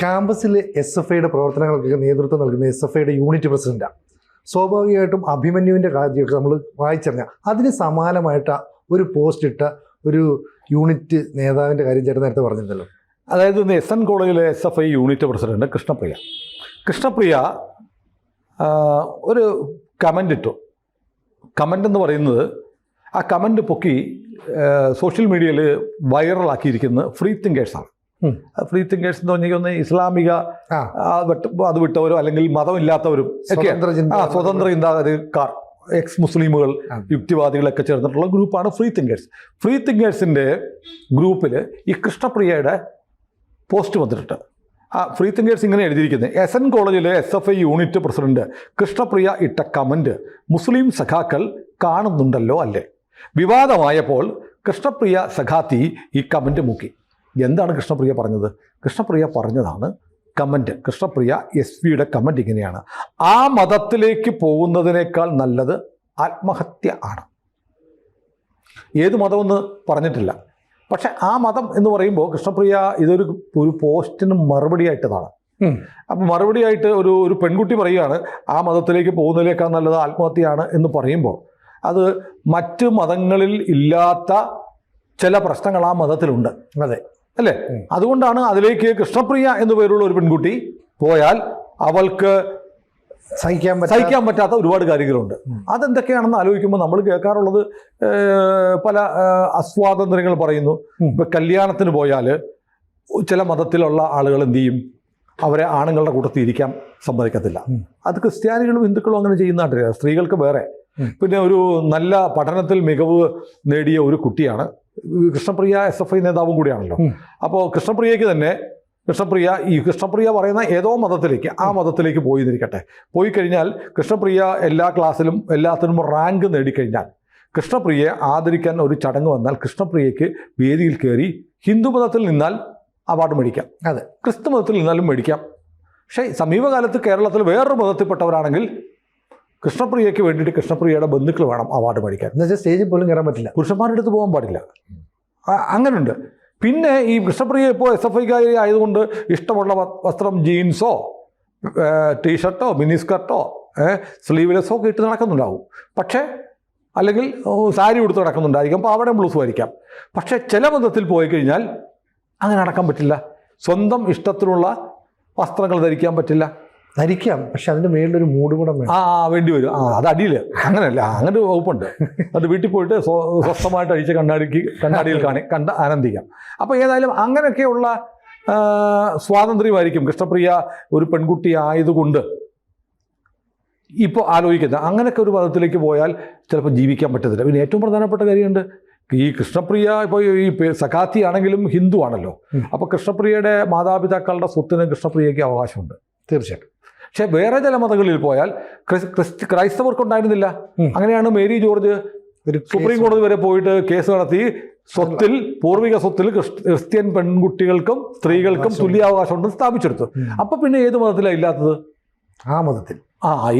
ക്യാമ്പസിൽ SFIയുടെ പ്രവർത്തനങ്ങൾക്ക് നേതൃത്വം നൽകുന്ന SFIയുടെ യൂണിറ്റ് പ്രസിഡന്റാണ്. സ്വാഭാവികമായിട്ടും അഭിമന്യുവിൻ്റെ കാര്യമൊക്കെ നമ്മൾ വായിച്ചറിഞ്ഞാൽ അതിന് സമാനമായിട്ട് ഒരു പോസ്റ്റ് ഇട്ട ഒരു യൂണിറ്റ് നേതാവിൻ്റെ കാര്യം ചേട്ടൻ നേരത്തെ പറഞ്ഞിരുന്നല്ലോ. അതായത് ഇന്ന് SN കോളേജിലെ SFI യൂണിറ്റ് പ്രസിഡന്റ് കൃഷ്ണപ്രിയ ഒരു കമൻ്റ് ഇട്ടു. കമൻ്റ് എന്ന് പറയുന്നത് ആ കമൻ്റ് പൊക്കി സോഷ്യൽ മീഡിയയിൽ വൈറലാക്കിയിരിക്കുന്നത് ഫ്രീ തിങ്കേഴ്സാണ്. ഫ്രീ തിങ്കേഴ്സ് എന്ന് പറഞ്ഞിരിക്കുന്ന ഇസ്ലാമിക അത് വിട്ടവരോ അല്ലെങ്കിൽ മതമില്ലാത്തവരും സ്വതന്ത്ര ചിന്താഗതിക്കാർ, എക്സ് മുസ്ലിമുകൾ, യുക്തിവാദികളൊക്കെ ചേർന്നിട്ടുള്ള ഗ്രൂപ്പാണ് ഫ്രീ തിങ്കേഴ്സ്. ഫ്രീ തിങ്കേഴ്സിൻ്റെ ഗ്രൂപ്പിൽ ഈ കൃഷ്ണപ്രിയയുടെ പോസ്റ്റ് വന്നിട്ടുണ്ട്. ആ ഫ്രീ തിങ്കേഴ്സ് ഇങ്ങനെ എഴുതിയിരിക്കുന്നത്: SN കോളേജിലെ SFI യൂണിറ്റ് പ്രസിഡന്റ് കൃഷ്ണപ്രിയ ഇട്ട കമൻറ്റ് മുസ്ലിം സഖാക്കൾ കാണുന്നുണ്ടല്ലോ അല്ലേ? വിവാദമായപ്പോൾ കൃഷ്ണപ്രിയ സഖാത്തി ഈ കമൻറ്റ് മുക്കി. എന്താണ് കൃഷ്ണപ്രിയ പറഞ്ഞത്? കൃഷ്ണപ്രിയ പറഞ്ഞതാണ് കമൻറ്റ്. കൃഷ്ണപ്രിയ SVയുടെ കമൻറ്റ് ഇങ്ങനെയാണ്: ആ മതത്തിലേക്ക് പോകുന്നതിനേക്കാൾ നല്ലത് ആത്മഹത്യ ആണ്. ഏത് മതമെന്ന് പറഞ്ഞിട്ടില്ല. പക്ഷെ ആ മതം എന്ന് പറയുമ്പോൾ കൃഷ്ണപ്രിയ ഇതൊരു പോസ്റ്റിന് മറുപടിയായിട്ടതാണ്. അപ്പം മറുപടിയായിട്ട് ഒരു പെൺകുട്ടി പറയുകയാണ് ആ മതത്തിലേക്ക് പോകുന്നതിനേക്കാൾ നല്ലത് ആത്മഹത്യയാണ് എന്ന് പറയുമ്പോൾ അത് മറ്റ് മതങ്ങളിൽ ഇല്ലാത്ത ചില പ്രശ്നങ്ങൾ ആ മതത്തിലുണ്ട്. അതെ അല്ലേ? അതുകൊണ്ടാണ് അതിലേക്ക് കൃഷ്ണപ്രിയ എന്നു പേരുള്ള ഒരു പെൺകുട്ടി പോയാൽ അവൾക്ക് സഹിക്കാൻ പറ്റാത്ത ഒരുപാട് കാര്യങ്ങളുണ്ട്. അതെന്തൊക്കെയാണെന്ന് ആലോചിക്കുമ്പോൾ നമ്മൾ കേൾക്കാറുള്ളത് പല അസ്വാതന്ത്ര്യങ്ങൾ പറയുന്നു. ഇപ്പം കല്യാണത്തിന് പോയാൽ ചില മതത്തിലുള്ള ആളുകൾ എന്ത് ചെയ്യും? അവരെ ആണുങ്ങളുടെ കൂട്ടത്തിൽ ഇരിക്കാൻ സമ്മതിക്കത്തില്ല. അത് ക്രിസ്ത്യാനികളും ഹിന്ദുക്കളും അങ്ങനെ ചെയ്യുന്നതായിട്ടില്ല. സ്ത്രീകൾക്ക് വേറെ. പിന്നെ ഒരു നല്ല പഠനത്തിൽ മികവ് നേടിയ ഒരു കുട്ടിയാണ് കൃഷ്ണപ്രിയ. SFI നേതാവും കൂടിയാണല്ലോ. അപ്പോൾ കൃഷ്ണപ്രിയ പറയുന്ന ഏതോ മതത്തിലേക്ക്, ആ മതത്തിലേക്ക് പോയി എന്നിരിക്കട്ടെ. പോയി കഴിഞ്ഞാൽ കൃഷ്ണപ്രിയ എല്ലാ ക്ലാസ്സിലും എല്ലാത്തിനും റാങ്ക് നേടിക്കഴിഞ്ഞാൽ കൃഷ്ണപ്രിയയെ ആദരിക്കാൻ ഒരു ചടങ്ങ് വന്നാൽ കൃഷ്ണപ്രിയയ്ക്ക് വേദിയിൽ കയറി ഹിന്ദു മതത്തിൽ നിന്നാൽ അവാർഡ് മേടിക്കാം, അതെ, ക്രിസ്തു മതത്തിൽ നിന്നാലും മേടിക്കാം. പക്ഷേ സമീപകാലത്ത് കേരളത്തിൽ വേറൊരു മതത്തിൽപ്പെട്ടവരാണെങ്കിൽ കൃഷ്ണപ്രിയയ്ക്ക് വേണ്ടിയിട്ട് കൃഷ്ണപ്രിയയുടെ ബന്ധുക്കൾ വേണം അവാർഡ് മേടിക്കാൻ. എന്നുവെച്ചാൽ സ്റ്റേജിൽ പോലും കയറാൻ പറ്റില്ല, പുരുഷന്മാരുടെ അടുത്ത് പോകാൻ പാടില്ല. അങ്ങനെയുണ്ട്. പിന്നെ ഈ കൃഷ്ണപ്രിയ ഇപ്പോൾ SFIക്കാരി ആയതുകൊണ്ട് ഇഷ്ടമുള്ള വസ്ത്രം ജീൻസോ ടീഷർട്ടോ മിനിസ്കർട്ടോ സ്ലീവ്ലെസ്സോ ഒക്കെ ഇട്ട് നടക്കുന്നുണ്ടാവും. പക്ഷേ അല്ലെങ്കിൽ സാരി ഉടുത്ത് നടക്കുന്നുണ്ടായിരിക്കും, പാവാടയും ബ്ലൗസും ആയിരിക്കാം. പക്ഷേ ചില മതത്തിൽ പോയി കഴിഞ്ഞാൽ അങ്ങനെ നടക്കാൻ പറ്റില്ല. സ്വന്തം ഇഷ്ടത്തിനുള്ള വസ്ത്രങ്ങൾ ധരിക്കാൻ പറ്റില്ല. ധരിക്കാം, പക്ഷെ അതിൻ്റെ മേളിലൊരു മൂഡ് കൂടെ വേണ്ടി വരും. അത് അടിയിൽ അങ്ങനെയല്ല, അങ്ങനെ ഒരു വകുപ്പുണ്ട്. അത് വീട്ടിൽ പോയിട്ട് സ്വസ്ഥമായിട്ട് അഴിച്ച് കണ്ണാടിയിൽ കണ്ട് ആനന്ദിക്കാം. അപ്പോൾ ഏതായാലും അങ്ങനെയൊക്കെയുള്ള സ്വാതന്ത്ര്യമായിരിക്കും കൃഷ്ണപ്രിയ ഒരു പെൺകുട്ടി ആയതുകൊണ്ട് ഇപ്പോൾ ആലോചിക്കുന്നത്. അങ്ങനെയൊക്കെ ഒരു മതത്തിലേക്ക് പോയാൽ ചിലപ്പോൾ ജീവിക്കാൻ പറ്റത്തില്ല. പിന്നെ ഏറ്റവും പ്രധാനപ്പെട്ട കാര്യമുണ്ട്, ഈ കൃഷ്ണപ്രിയ ഇപ്പോൾ ഈ സഖാത്തി ആണെങ്കിലും ഹിന്ദു ആണല്ലോ. അപ്പോൾ കൃഷ്ണപ്രിയയുടെ മാതാപിതാക്കളുടെ സ്വത്തിന് കൃഷ്ണപ്രിയയ്ക്ക് അവകാശമുണ്ട് തീർച്ചയായിട്ടും. പക്ഷേ വേറെ ചില മതങ്ങളിൽ പോയാൽ ക്രൈസ്തവർക്കുണ്ടായിരുന്നില്ല. അങ്ങനെയാണ് മേരി ജോർജ് സുപ്രീം കോടതി വരെ പോയിട്ട് കേസ് നടത്തി സ്വത്തിൽ, പൂർവിക സ്വത്തിൽ ക്രിസ്ത്യൻ പെൺകുട്ടികൾക്കും സ്ത്രീകൾക്കും തുല്യാവകാശം ഉണ്ടെന്ന് സ്ഥാപിച്ചെടുത്തു. അപ്പം പിന്നെ ഏത് മതത്തിലാണ് ഇല്ലാത്തത്? ആ മതത്തിൽ.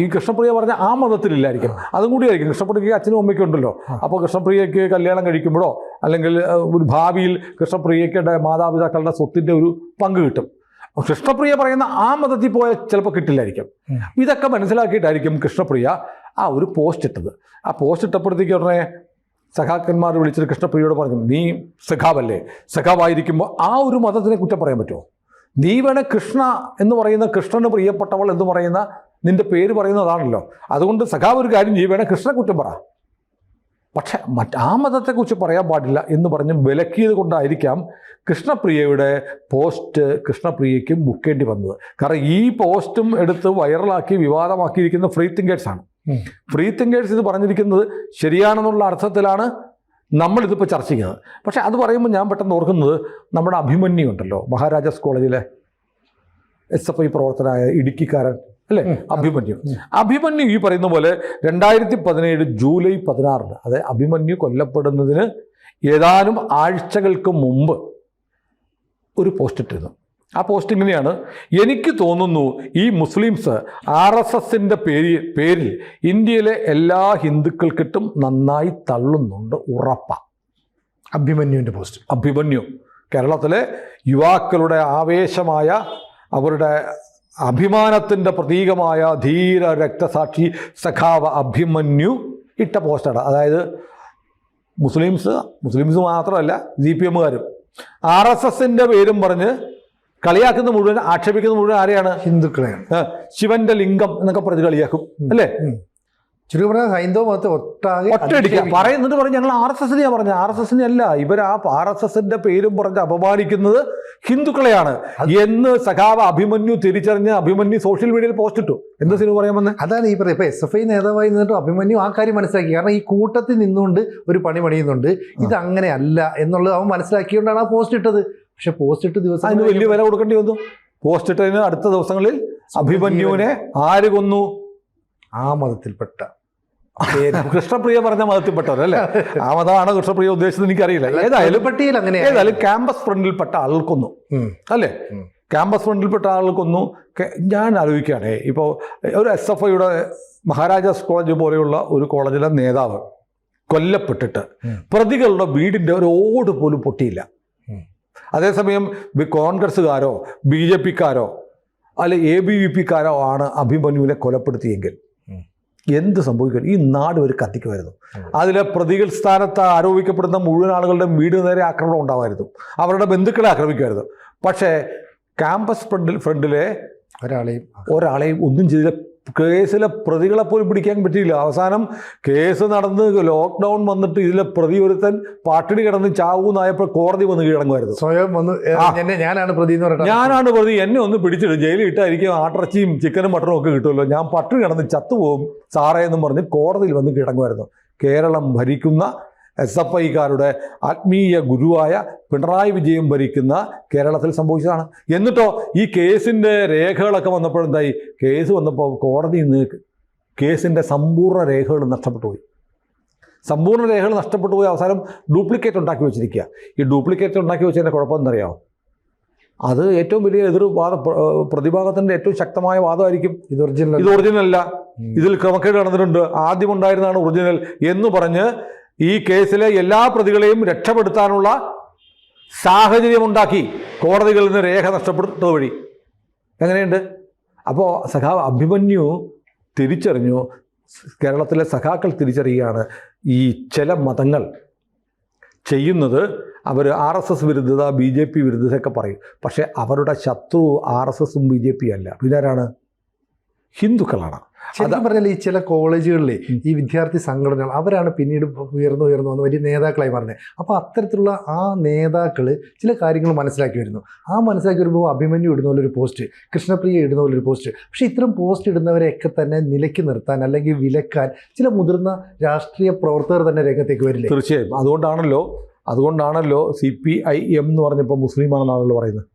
ഈ കൃഷ്ണപ്രിയ പറഞ്ഞ ആ മതത്തിലില്ലായിരിക്കും. അതും കൂടി ആയിരിക്കും. കൃഷ്ണപ്രിയയ്ക്ക് അച്ഛനും അമ്മയ്ക്കും ഉണ്ടല്ലോ. അപ്പോൾ കൃഷ്ണപ്രിയയ്ക്ക് കല്യാണം കഴിക്കുമ്പോഴോ അല്ലെങ്കിൽ ഒരു ഭാവിയിൽ കൃഷ്ണപ്രിയയ്ക്കുടെ മാതാപിതാക്കളുടെ സ്വത്തിൻ്റെ ഒരു പങ്ക് കിട്ടും. കൃഷ്ണപ്രിയ പറയുന്ന ആ മതത്തിൽ പോയാൽ ചിലപ്പോൾ കിട്ടില്ലായിരിക്കും. ഇതൊക്കെ മനസ്സിലാക്കിയിട്ടായിരിക്കും കൃഷ്ണപ്രിയ ആ ഒരു പോസ്റ്റ് ഇട്ടത്. ആ പോസ്റ്റ് ഇട്ടപ്പോഴത്തേക്ക് ഉടനെ സഖാക്കന്മാർ വിളിച്ചിട്ട് കൃഷ്ണപ്രിയയോട് പറഞ്ഞു, നീ സഖാവല്ലേ? സഖാവായിരിക്കുമ്പോൾ ആ ഒരു മതത്തിനെ കുറ്റം പറയാൻ പറ്റുമോ? നീ വേണേൽ കൃഷ്ണ എന്ന് പറയുന്ന, കൃഷ്ണന് പ്രിയപ്പെട്ടവൾ എന്ന് പറയുന്ന നിന്റെ പേര് പറയുന്നതാണല്ലോ. അതുകൊണ്ട് സഖാവ് ഒരു കാര്യം ചെയ്യും, വേണേൽ കൃഷ്ണനെ കുറ്റം പറ, പക്ഷെ ആ മതത്തെക്കുറിച്ച് പറയാൻ പാടില്ല എന്ന് പറഞ്ഞ് വിലക്കിയത് കൊണ്ടായിരിക്കാം കൃഷ്ണപ്രിയയുടെ പോസ്റ്റ് കൃഷ്ണപ്രിയയ്ക്ക് മുക്കേണ്ടി വന്നത്. കാരണം ഈ പോസ്റ്റും എടുത്ത് വൈറലാക്കി വിവാദമാക്കിയിരിക്കുന്ന ഫ്രീ തിങ്കേഴ്സാണ്. ഫ്രീ തിങ്കേഴ്സ് ഇത് പറഞ്ഞിരിക്കുന്നത് ശരിയാണെന്നുള്ള അർത്ഥത്തിലാണ് നമ്മളിതിപ്പോൾ ചർച്ച ചെയ്യുന്നത്. പക്ഷേ അത് പറയുമ്പോൾ ഞാൻ പെട്ടെന്ന് ഓർക്കുന്നത് നമ്മുടെ അഭിമന്യു ഉണ്ടല്ലോ, മഹാരാജാസ് കോളേജിലെ SFI പ്രവർത്തനായ ഇടുക്കിക്കാരൻ അല്ലേ, അഭിമന്യു ഈ പറയുന്ന പോലെ 2017 ജൂലൈ 16 അതെ അഭിമന്യു കൊല്ലപ്പെടുന്നതിന് ഏതാനും ആഴ്ചകൾക്ക് മുമ്പ് ഒരു പോസ്റ്റ് ഇട്ടിരുന്നു. ആ പോസ്റ്റ് ഇങ്ങനെയാണ്: എനിക്ക് തോന്നുന്നു ഈ മുസ്ലിംസ് RSSന്റെ പേരിൽ ഇന്ത്യയിലെ എല്ലാ ഹിന്ദുക്കൾക്കിട്ടും നന്നായി തള്ളുന്നുണ്ട്, ഉറപ്പാ. അഭിമന്യുവിൻ്റെ പോസ്റ്റ്. അഭിമന്യു കേരളത്തിലെ യുവാക്കളുടെ ആവേശമായ അവരുടെ അഭിമാനത്തിൻ്റെ പ്രതീകമായ ധീര രക്തസാക്ഷി സഖാവ് അഭിമന്യു ഇട്ട പോസ്റ്റാണ്. അതായത് മുസ്ലിംസ് മാത്രമല്ല CPM-കാരും RSSൻ്റെ പേരും പറഞ്ഞ് കളിയാക്കുന്ന മുഴുവൻ, ആക്ഷേപിക്കുന്ന മുഴുവൻ ആരെയാണ്? ഹിന്ദുക്കളെയാണ്. ശിവന്റെ ലിംഗം എന്നൊക്കെ പറഞ്ഞ് കളിയാക്കും അല്ലേ? ചുരുക്കി പറഞ്ഞാൽ ഹൈന്ദവ മതത്തെ ഒറ്റയടിക്കുക പറയുന്നിട്ട് പറഞ്ഞു ഞങ്ങൾ RSSനെയാ പറഞ്ഞത്. RSSനെ അല്ല, ഇവർ ആ RSSന്റെ പേരും പറഞ്ഞ് അപമാനിക്കുന്നത് ഹിന്ദുക്കളെയാണ് എന്ന് സഖാവ് അഭിമന്യു തിരിച്ചറിഞ്ഞ് അഭിമന്യു സോഷ്യൽ മീഡിയയിൽ പോസ്റ്റ് ഇട്ടു. എന്താ സിനിമ പറയാൻ വന്നത്? അതാണ് ഈ പറയുന്നത്. ഇപ്പൊ SFI നേതാവായി നിന്നിട്ട് അഭിമന്യു ആ കാര്യം മനസ്സിലാക്കി. കാരണം ഈ കൂട്ടത്തിൽ നിന്നുകൊണ്ട് ഒരു പണി പണിയുന്നുണ്ട്, ഇത് അങ്ങനെ അല്ല എന്നുള്ളത് അവൻ മനസ്സിലാക്കിയോണ്ടാണ് ആ പോസ്റ്റ് ഇട്ടത്. പക്ഷെ പോസ്റ്റ് ഇട്ട് ദിവസം അതിന് വലിയ വില കൊടുക്കേണ്ടി വന്നു. പോസ്റ്റ് ഇട്ടതിന് അടുത്ത ദിവസങ്ങളിൽ അഭിമന്യുവിനെ ആര് കൊന്നു? ആ മതത്തിൽപ്പെട്ട കൃഷ്ണപ്രിയ പറഞ്ഞ മതത്തിൽപ്പെട്ടവരല്ലേ? ആ മതമാണ് കൃഷ്ണപ്രിയ ഉദ്ദേശിച്ചത് എനിക്കറിയില്ല. ഏതായാലും ക്യാമ്പസ് ഫ്രണ്ടിൽപ്പെട്ട ആൾക്കൊന്നു അല്ലേ? ക്യാമ്പസ് ഫ്രണ്ടിൽപ്പെട്ട ആൾക്കൊന്നു. ഞാൻ ആലോചിക്കുകയാണേ, ഇപ്പോൾ ഒരു SFIയുടെ മഹാരാജാസ് കോളേജ് പോലെയുള്ള ഒരു കോളേജിലെ നേതാവ് കൊല്ലപ്പെട്ടിട്ട് പ്രതികളുടെ വീടിൻ്റെ ഒരു ഓട് പോലും പൊട്ടിയില്ല. അതേസമയം കോൺഗ്രസ്സുകാരോ BJP-ക്കാരോ അല്ലെ ABVP-ക്കാരോ ആണ് അഭിമന്യുവിനെ കൊലപ്പെടുത്തിയെങ്കിൽ എന്ത് സംഭവിക്കും? ഈ നാട് ഒരു കത്തിക്കുമായിരുന്നു. അതിലെ പ്രതികൾ സ്ഥാനത്ത് ആരോപിക്കപ്പെടുന്ന മുഴുവൻ ആളുകളുടെ വീട് നേരെ ആക്രമണം ഉണ്ടാകുമായിരുന്നു, അവരുടെ ബന്ധുക്കളെ ആക്രമിക്കുമായിരുന്നു. പക്ഷേ ക്യാമ്പസ് ഫ്രണ്ടിലെ ഒരാളെയും ഒന്നും ചെയ്തില്ല. കേസിലെ പ്രതികളെ പോലും പിടിക്കാൻ പറ്റിയില്ല. അവസാനം കേസ് നടന്ന് ലോക്ക്ഡൗൺ വന്നിട്ട് ഇതിലെ പ്രതി ഒരുത്തൻ പാട്ടിണി കിടന്ന് ചാവൂന്നായപ്പോൾ കോടതി വന്ന് കീഴടങ്ങുമായിരുന്നു. സ്വയം വന്ന് ഞാനാണ് പ്രതി എന്ന് പറഞ്ഞാൽ ഞാനാണ് പ്രതി, എന്നെ ഒന്ന് പിടിച്ചിട്ട് ജയിലിൽ ഇട്ടായിരിക്കും ആട്ടിറച്ചിയും ചിക്കനും മട്ടനും ഒക്കെ കിട്ടുമല്ലോ, ഞാൻ പട്ടിണി കിടന്ന് ചത്തുപോകും സാറേ എന്നും പറഞ്ഞ് കോടതിയിൽ വന്ന് കീഴടങ്ങുമായിരുന്നു. കേരളം ഭരിക്കുന്ന SFIക്കാരുടെ ആത്മീയ ഗുരുവായ പിണറായി വിജയൻ ഭരിക്കുന്ന കേരളത്തിൽ സംഭവിച്ചതാണ്. എന്നിട്ടോ ഈ കേസിൻ്റെ രേഖകളൊക്കെ വന്നപ്പോഴെന്തായി? കേസ് വന്നപ്പോൾ കോടതിയിൽ നിന്ന് കേസിൻ്റെ സമ്പൂർണ്ണ രേഖകൾ നഷ്ടപ്പെട്ടു പോയി. സമ്പൂർണ്ണ രേഖകൾ നഷ്ടപ്പെട്ടു പോയി. അവസാനം ഡ്യൂപ്ലിക്കേറ്റ് ഉണ്ടാക്കി വെച്ചിരിക്കുക. ഈ ഡ്യൂപ്ലിക്കേറ്റ് ഉണ്ടാക്കി വെച്ചതിൻ്റെ കുഴപ്പം എന്തറിയാമോ? അത് ഏറ്റവും വലിയ പ്രതിഭാഗത്തിൻ്റെ ഏറ്റവും ശക്തമായ വാദമായിരിക്കും. ഇത് ഒറിജിനൽ അല്ല, ഇതിൽ ക്രമക്കേട് നടന്നിട്ടുണ്ട്, ആദ്യം ഉണ്ടായിരുന്നതാണ് ഒറിജിനൽ എന്ന് പറഞ്ഞ് ഈ കേസിലെ എല്ലാ പ്രതികളെയും രക്ഷപ്പെടുത്താനുള്ള സാഹചര്യമുണ്ടാക്കി കോടതികളിൽ നിന്ന് രേഖ നഷ്ടപ്പെടുത്തുന്നത് വഴി. എങ്ങനെയുണ്ട്? അപ്പോൾ സഖാവ് അഭിമന്യു തിരിച്ചറിഞ്ഞു, കേരളത്തിലെ സഖാക്കൾ തിരിച്ചറിയുകയാണ് ഈ ചില മതങ്ങൾ ചെയ്യുന്നത്. അവർ RSS വിരുദ്ധത, BJP വിരുദ്ധതയൊക്കെ പറയും. പക്ഷേ അവരുടെ ശത്രു RSSഉം BJP അല്ല, പിന്നെ ആരാണ്? ഹിന്ദുക്കളാണ്. ശരിക്കും പറഞ്ഞാൽ ഈ ചില കോളേജുകളിൽ ഈ വിദ്യാർത്ഥി സംഘടനകൾ അവരാണ് പിന്നീട് ഉയർന്നു വന്ന് വലിയ നേതാക്കളായി മാറുന്നത്. അപ്പോൾ അത്തരത്തിലുള്ള ആ നേതാക്കൾ ചില കാര്യങ്ങൾ മനസ്സിലാക്കി വരുന്നു. ആ മനസ്സിലാക്കി വരുമ്പോൾ അഭിമന്യു ഇടുന്ന പോലൊരു പോസ്റ്റ്, കൃഷ്ണപ്രിയ ഇടുന്ന പോലൊരു പോസ്റ്റ്. പക്ഷേ ഇത്തരം പോസ്റ്റ് ഇടുന്നവരെയൊക്കെ തന്നെ നിലയ്ക്ക് നിർത്താൻ അല്ലെങ്കിൽ വിലക്കാൻ ചില മുതിർന്ന രാഷ്ട്രീയ പ്രവർത്തകർ തന്നെ രംഗത്തേക്ക് വരില്ലേ? തീർച്ചയായും. അതുകൊണ്ടാണല്ലോ CPIM എന്ന് പറഞ്ഞപ്പോൾ മുസ്ലിമാണെന്നാണല്ലോ പറയുന്നത്.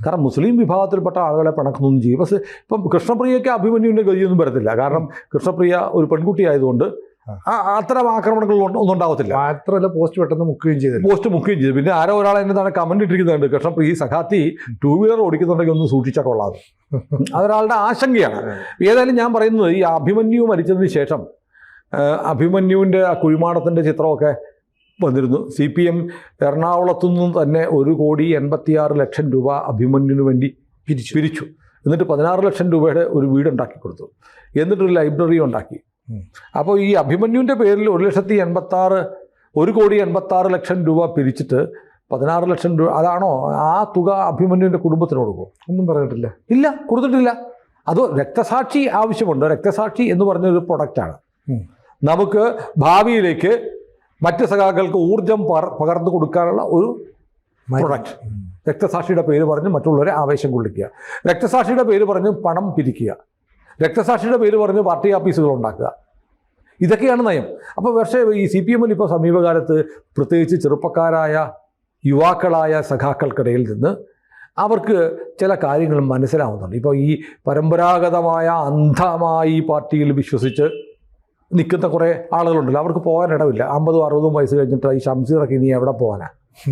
കാരണം മുസ്ലിം വിഭാഗത്തിൽപ്പെട്ട ആളുകളെ പിണക്കൊന്നും ചെയ്യും. പക്ഷേ ഇപ്പം കൃഷ്ണപ്രിയയ്ക്ക് അഭിമന്യുവിൻ്റെ ഗതിയൊന്നും വരത്തില്ല. കാരണം കൃഷ്ണപ്രിയ ഒരു പെൺകുട്ടി ആയതുകൊണ്ട് അത്തരം ആക്രമണങ്ങൾ ഒന്നും ഉണ്ടാവത്തില്ല. മാത്രമല്ല പോസ്റ്റ് പെട്ടെന്ന് മുക്കുകയും ചെയ്തു. പിന്നെ ആരോ ഒരാൾ എന്താണ് കമന്റ് ഇട്ടിരിക്കുന്നുണ്ട്, കൃഷ്ണപ്രിയ സഖാത്തി 2 വീലർ ഓടിക്കുന്നുണ്ടെങ്കിൽ ഒന്ന് സൂക്ഷിച്ചാൽ കൊള്ളാതെ. അതൊരാളുടെ ആശങ്കയാണ്. ഏതായാലും ഞാൻ പറയുന്നത്, ഈ അഭിമന്യു മരിച്ചതിന് ശേഷം അഭിമന്യുവിൻ്റെ ആ കുഴിമാടത്തിൻ്റെ ചിത്രമൊക്കെ വന്നിരുന്നു. CPM എറണാകുളത്തുനിന്നും തന്നെ 1,86,00,000 രൂപ അഭിമന്യുവിന് വേണ്ടി പിരിച്ചു. എന്നിട്ട് 16 ലക്ഷം രൂപയുടെ ഒരു വീടുണ്ടാക്കി കൊടുത്തു. എന്നിട്ടൊരു ലൈബ്രറി ഉണ്ടാക്കി. അപ്പോൾ ഈ അഭിമന്യുവിൻ്റെ പേരിൽ 1,86,00,000 രൂപ പിരിച്ചിട്ട് 16 ലക്ഷം രൂപ, അതാണോ ആ തുക അഭിമന്യുവിൻ്റെ കുടുംബത്തിന് കൊടുക്കും? ഒന്നും പറഞ്ഞിട്ടില്ല. ഇല്ല, കൊടുത്തിട്ടില്ല. അത് രക്തസാക്ഷി ആവശ്യമുണ്ട്. രക്തസാക്ഷി എന്ന് പറഞ്ഞൊരു പ്രൊഡക്റ്റാണ്. നമുക്ക് ഭാവിയിലേക്ക് മറ്റ് സഖാക്കൾക്ക് ഊർജം പകർന്നു കൊടുക്കാനുള്ള ഒരു പ്രൊഡക്റ്റ്. രക്തസാക്ഷിയുടെ പേര് പറഞ്ഞ് മറ്റുള്ളവരെ ആവേശം കൊള്ളിക്കുക, രക്തസാക്ഷിയുടെ പേര് പറഞ്ഞ് പണം പിരിക്കുക, രക്തസാക്ഷിയുടെ പേര് പറഞ്ഞ് പാർട്ടി ഓഫീസുകൾ ഉണ്ടാക്കുക, ഇതൊക്കെയാണ് നയം. അപ്പോൾ പക്ഷേ ഈ CPM-ൽ ഇപ്പോൾ സമീപകാലത്ത് പ്രത്യേകിച്ച് ചെറുപ്പക്കാരായ യുവാക്കളായ സഖാക്കൾക്കിടയിൽ നിന്ന് അവർക്ക് ചില കാര്യങ്ങൾ മനസ്സിലാവുന്നുണ്ട്. ഇപ്പോൾ ഈ പരമ്പരാഗതമായ അന്ധമായി ഈ പാർട്ടിയിൽ വിശ്വസിച്ച് നിൽക്കുന്ന കുറേ ആളുകളുണ്ടല്ലോ, അവർക്ക് പോകാനിടവില്ല. 50-60 വയസ്സ് കഴിഞ്ഞിട്ട് ഈ ഷംസീറൊക്കെ ഇനി എവിടെ പോകാനാ,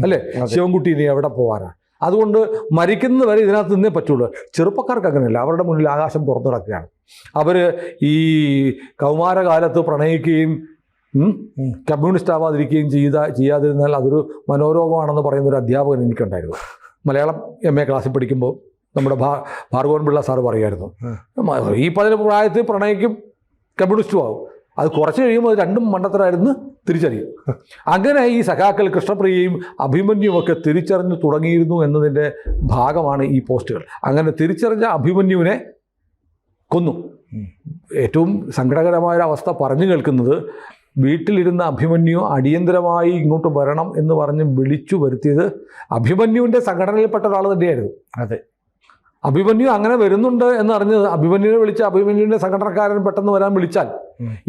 അല്ലേ? ശിവൻകുട്ടി ഇനി എവിടെ പോകാനാ? അതുകൊണ്ട് മരിക്കുന്നത് വരെ ഇതിനകത്ത് നിന്നേ പറ്റുള്ളൂ. ചെറുപ്പക്കാർക്ക് അങ്ങനെയല്ല, അവരുടെ മുന്നിൽ ആകാശം തുറന്നു കിടക്കുകയാണ്. അവർ ഈ കൗമാരകാലത്ത് പ്രണയിക്കുകയും കമ്മ്യൂണിസ്റ്റ് ആവാതിരിക്കുകയും ചെയ്യാതിരുന്നാൽ അതൊരു മനോരോഗമാണെന്ന് പറയുന്ന ഒരു അധ്യാപകൻ എനിക്കുണ്ടായിരുന്നു. മലയാളം MA ക്ലാസ്സിൽ പഠിക്കുമ്പോൾ നമ്മുടെ ഭാർഗവൻ പിള്ള സാറ് പറയുമായിരുന്നു. ഈ പ്രായത്തിൽ പ്രണയിക്കും കമ്മ്യൂണിസ്റ്റും ആവും, അത് കുറച്ച് കഴിയുമ്പോൾ അത് രണ്ടും മണ്ടത്തരായിരുന്നു തിരിച്ചറിയും. അങ്ങനെ ഈ സഖാക്കൾ കൃഷ്ണപ്രിയയും അഭിമന്യുവും ഒക്കെ തിരിച്ചറിഞ്ഞു തുടങ്ങിയിരുന്നു എന്നതിൻ്റെ ഭാഗമാണ് ഈ പോസ്റ്റുകൾ. അങ്ങനെ തിരിച്ചറിഞ്ഞ അഭിമന്യുവിനെ കൊന്നു. ഏറ്റവും സങ്കടകരമായൊരവസ്ഥ പറഞ്ഞു കേൾക്കുന്നത്, വീട്ടിലിരുന്ന അഭിമന്യു അടിയന്തരമായി ഇങ്ങോട്ട് വരണം എന്ന് പറഞ്ഞ് വിളിച്ചു വരുത്തിയത് അഭിമന്യുവിൻ്റെ സംഘടനയിൽപ്പെട്ട ഒരാൾ തന്നെയായിരുന്നു. അതെ, അഭിമന്യു അങ്ങനെ വരുന്നുണ്ട് എന്നറിഞ്ഞ് അഭിമന്യുവിനെ വിളിച്ച് അഭിമന്യുവിൻ്റെ സംഘടനക്കാരൻ പെട്ടെന്ന് വരാൻ വിളിച്ചാൽ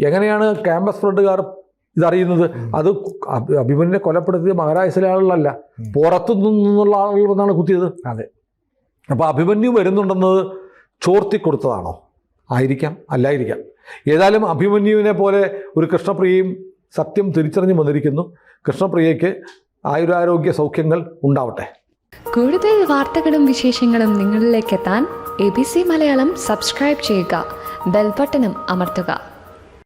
എങ്ങനെയാണ് ക്യാമ്പസ് ഫ്രണ്ടുകാർ ഇതറിയുന്നത്? അത് അഭിമന്യുവിനെ കൊലപ്പെടുത്തിയത് മഹാരാജസിലെ ആളുകളല്ല, പുറത്തു നിന്നുള്ള ആളുകൾ വന്നാണ് കുത്തിയത്. അതെ. അപ്പോൾ അഭിമന്യു വരുന്നുണ്ടെന്നത് ചോർത്തി കൊടുത്തതാണോ? ആയിരിക്കാം, അല്ലായിരിക്കാം. ഏതായാലും അഭിമന്യുവിനെ പോലെ ഒരു കൃഷ്ണപ്രിയയും സത്യം തിരിച്ചറിഞ്ഞു വന്നിരിക്കുന്നു. കൃഷ്ണപ്രിയയ്ക്ക് ആയുരാരോഗ്യ സൗഖ്യങ്ങൾ ഉണ്ടാവട്ടെ. കൂടുതൽ വാർത്തകളും വിശേഷങ്ങളും നിങ്ങളിലേക്ക് എത്താൻ ABC മലയാളം സബ്സ്ക്രൈബ് ചെയ്യുക, ബെൽ ബട്ടണും അമർത്തുക.